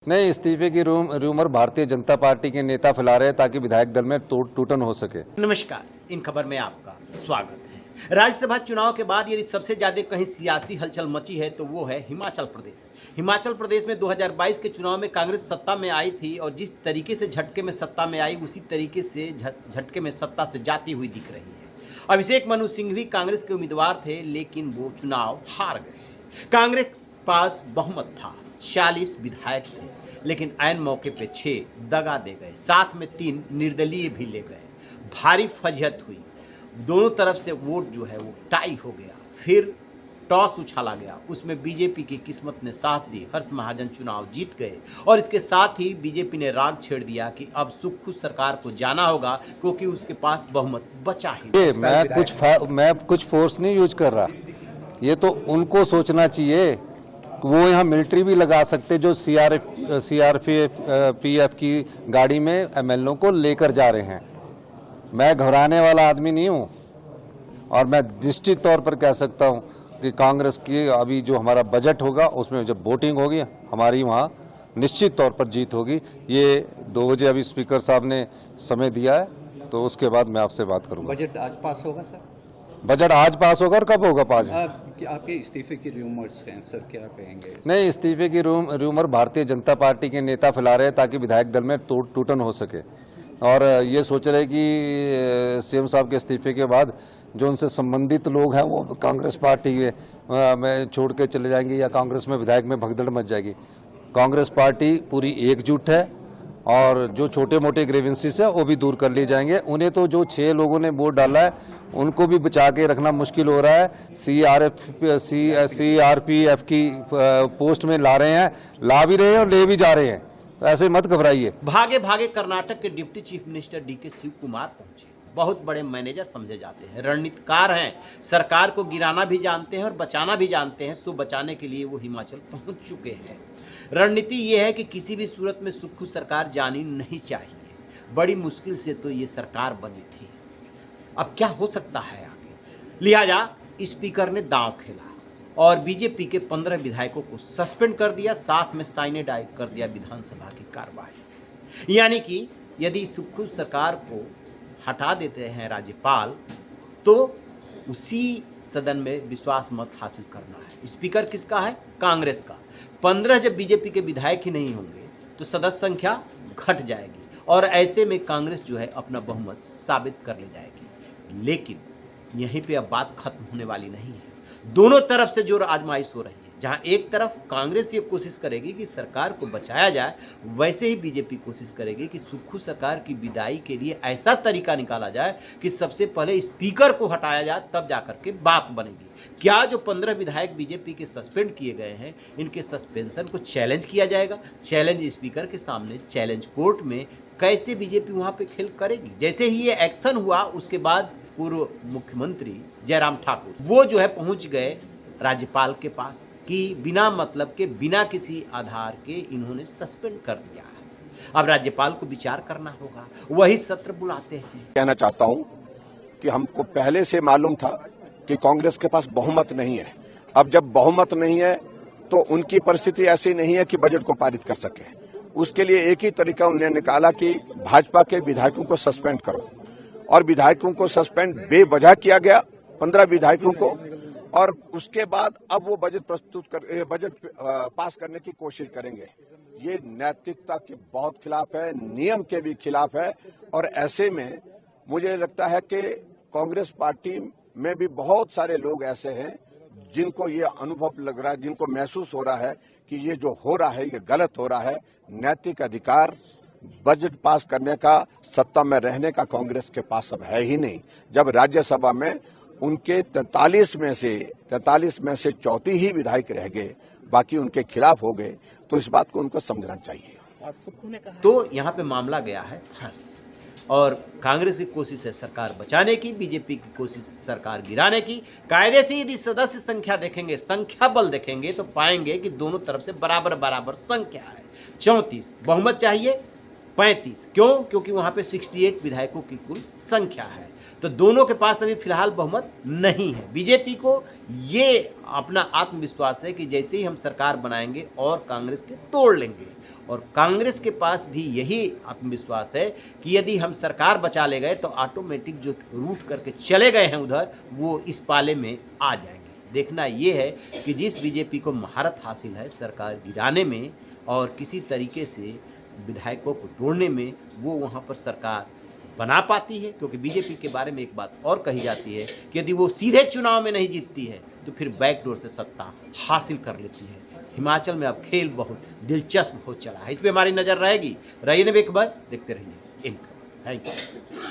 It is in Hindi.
नहीं, इस्तीफे की रूमर भारतीय जनता पार्टी के नेता फैला रहे हैं ताकि विधायक दल में टूटन हो सके। नमस्कार, इन खबर में आपका स्वागत है। राज्यसभा चुनाव के बाद यदि सबसे ज्यादा कहीं सियासी हलचल मची है तो वो है हिमाचल प्रदेश। हिमाचल प्रदेश में 2022 के चुनाव में कांग्रेस सत्ता में आई थी और जिस तरीके से झटके में सत्ता में आई उसी तरीके से झटके में सत्ता से जाती हुई दिख रही है। अभिषेक मनु सिंह भी कांग्रेस के उम्मीदवार थे, लेकिन वो चुनाव हार गए। कांग्रेस पास बहुमत था, 40 विधायक थे, लेकिन ऐन मौके पे 6 दगा दे गए, साथ में 3 निर्दलीय भी ले गए। भारी फजहत हुई, दोनों तरफ से वोट जो है वो टाई हो गया। फिर टॉस उछाला गया, उसमें बीजेपी की किस्मत ने साथ दी, हर्ष महाजन चुनाव जीत गए और इसके साथ ही बीजेपी ने राग छेड़ दिया कि अब सुखू सरकार को जाना होगा क्योंकि उसके पास बहुमत बचा ही नहीं। मैं कुछ फोर्स नहीं यूज कर रहा, ये तो उनको सोचना चाहिए। वो यहाँ मिलिट्री भी लगा सकते जो सीआरपीएफ की गाड़ी में एमएलओ को लेकर जा रहे हैं। मैं घबराने वाला आदमी नहीं हूँ और मैं निश्चित तौर पर कह सकता हूँ कि कांग्रेस की अभी जो हमारा बजट होगा उसमें जब वोटिंग होगी हमारी वहाँ निश्चित तौर पर जीत होगी। ये 2 बजे अभी स्पीकर साहब ने समय दिया है, तो उसके बाद मैं आपसे बात करूँगा। बजट आज पास होगा सर? बजट आज पास होगा और कब होगा पास? आपके इस्तीफे की रूमर्स हैं सर, क्या कहेंगे? नहीं, इस्तीफे की रूमर भारतीय जनता पार्टी के नेता फैला रहे हैं ताकि विधायक दल में टूटन हो सके और ये सोच रहे कि सीएम साहब के इस्तीफे के बाद जो उनसे संबंधित लोग हैं वो कांग्रेस पार्टी में छोड़ के चले जाएंगे या कांग्रेस में विधायक में भगदड़ मच जाएगी। कांग्रेस पार्टी पूरी एकजुट है और जो छोटे मोटे ग्रीवेंसेस है वो भी दूर कर लिए जाएंगे। उन्हें तो जो 6 लोगों ने वोट डाला है उनको भी बचा के रखना मुश्किल हो रहा है। सीआरपीएफ की पोस्ट में ला रहे हैं, ला भी रहे हैं और ले भी जा रहे हैं, तो ऐसे मत घबराइए। भागे भागे कर्नाटक के deputy chief minister DK Shiv Kumar पहुंचे। बहुत बड़े मैनेजर समझे जाते हैं, रणनीतिकार हैं, सरकार को गिराना भी जानते हैं और बचाना भी जानते हैं। सो बचाने के लिए वो हिमाचल पहुंच चुके हैं। रणनीति ये है कि किसी भी सूरत में सुक्खू सरकार जानी नहीं चाहिए। बड़ी मुश्किल से तो ये सरकार बनी थी, अब क्या हो सकता है आगे। लिहाजा स्पीकर ने दांव खेला और बीजेपी के 15 विधायकों को सस्पेंड कर दिया, साथ में साइनेडाइज कर दिया विधानसभा की कार्रवाई। यानी कि यदि सुक्खू सरकार को हटा देते हैं राज्यपाल तो उसी सदन में विश्वास मत हासिल करना है। स्पीकर किसका है? कांग्रेस का। 15 जब बीजेपी के विधायक ही नहीं होंगे तो सदस्य संख्या घट जाएगी और ऐसे में कांग्रेस जो है अपना बहुमत साबित कर ले जाएगी। लेकिन यहीं पे अब बात खत्म होने वाली नहीं है। दोनों तरफ से जो आजमाइश हो रही है, जहां एक तरफ कांग्रेस ये कोशिश करेगी कि सरकार को बचाया जाए, वैसे ही बीजेपी कोशिश करेगी कि सुक्खू सरकार की विदाई के लिए ऐसा तरीका निकाला जाए कि सबसे पहले स्पीकर को हटाया जाए, तब जाकर के बात बनेगी। क्या जो 15 विधायक बीजेपी के सस्पेंड किए गए हैं, इनके सस्पेंशन को चैलेंज किया जाएगा? चैलेंज स्पीकर के सामने, चैलेंज कोर्ट में। कैसे बीजेपी वहां पे खेल करेगी? जैसे ही ये एक्शन हुआ उसके बाद पूर्व मुख्यमंत्री जयराम ठाकुर वो जो है पहुंच गए राज्यपाल के पास कि बिना मतलब के, बिना किसी आधार के इन्होंने सस्पेंड कर दिया है। अब राज्यपाल को विचार करना होगा, वही सत्र बुलाते हैं। कहना चाहता हूं कि हमको पहले से मालूम था कि कांग्रेस के पास बहुमत नहीं है। अब जब बहुमत नहीं है तो उनकी परिस्थिति ऐसी नहीं है कि बजट को पारित कर सके। उसके लिए एक ही तरीका उन्होंने निकाला कि भाजपा के विधायकों को सस्पेंड करो, और विधायकों को सस्पेंड बेवजह किया गया, 15 विधायकों को। और उसके बाद अब वो बजट पास करने की कोशिश करेंगे। ये नैतिकता के बहुत खिलाफ है, नियम के भी खिलाफ है। और ऐसे में मुझे लगता है कि कांग्रेस पार्टी में भी बहुत सारे लोग ऐसे हैं जिनको ये अनुभव लग रहा है, जिनको महसूस हो रहा है कि ये जो हो रहा है ये गलत हो रहा है। नैतिक अधिकार बजट पास करने का, सत्ता में रहने का कांग्रेस के पास अब है ही नहीं। जब राज्यसभा में उनके 43 में से 34 ही विधायक रह गए, बाकी उनके खिलाफ हो गए, तो इस बात को उनको समझना चाहिए। तो यहाँ पे मामला गया है फंस और कांग्रेस की कोशिश है सरकार बचाने की, बीजेपी की कोशिश सरकार गिराने की। कायदे से यदि सदस्य संख्या देखेंगे, संख्या बल देखेंगे तो पाएंगे कि दोनों तरफ से बराबर बराबर संख्या है। 34 बहुमत चाहिए, 35 क्यों? क्योंकि वहां पे 68 विधायकों की कुल संख्या है। तो दोनों के पास अभी फिलहाल बहुमत नहीं है। बीजेपी को ये अपना आत्मविश्वास है कि जैसे ही हम सरकार बनाएंगे और कांग्रेस के तोड़ लेंगे, और कांग्रेस के पास भी यही आत्मविश्वास है कि यदि हम सरकार बचा ले गए तो ऑटोमेटिक जो रूट करके चले गए हैं उधर, वो इस पाले में आ जाएंगे। देखना ये है कि जिस बीजेपी को महारत हासिल है सरकार गिराने में और किसी तरीके से विधायकों को तोड़ने में, वो वहाँ पर सरकार बना पाती है। क्योंकि बीजेपी के बारे में एक बात और कही जाती है कि यदि वो सीधे चुनाव में नहीं जीतती है तो फिर बैकडोर से सत्ता हासिल कर लेती है। हिमाचल में अब खेल बहुत दिलचस्प हो चला है, इस पर हमारी नज़र रहेगी। रहिए एक बार देखते रहिए इनका। Thank you.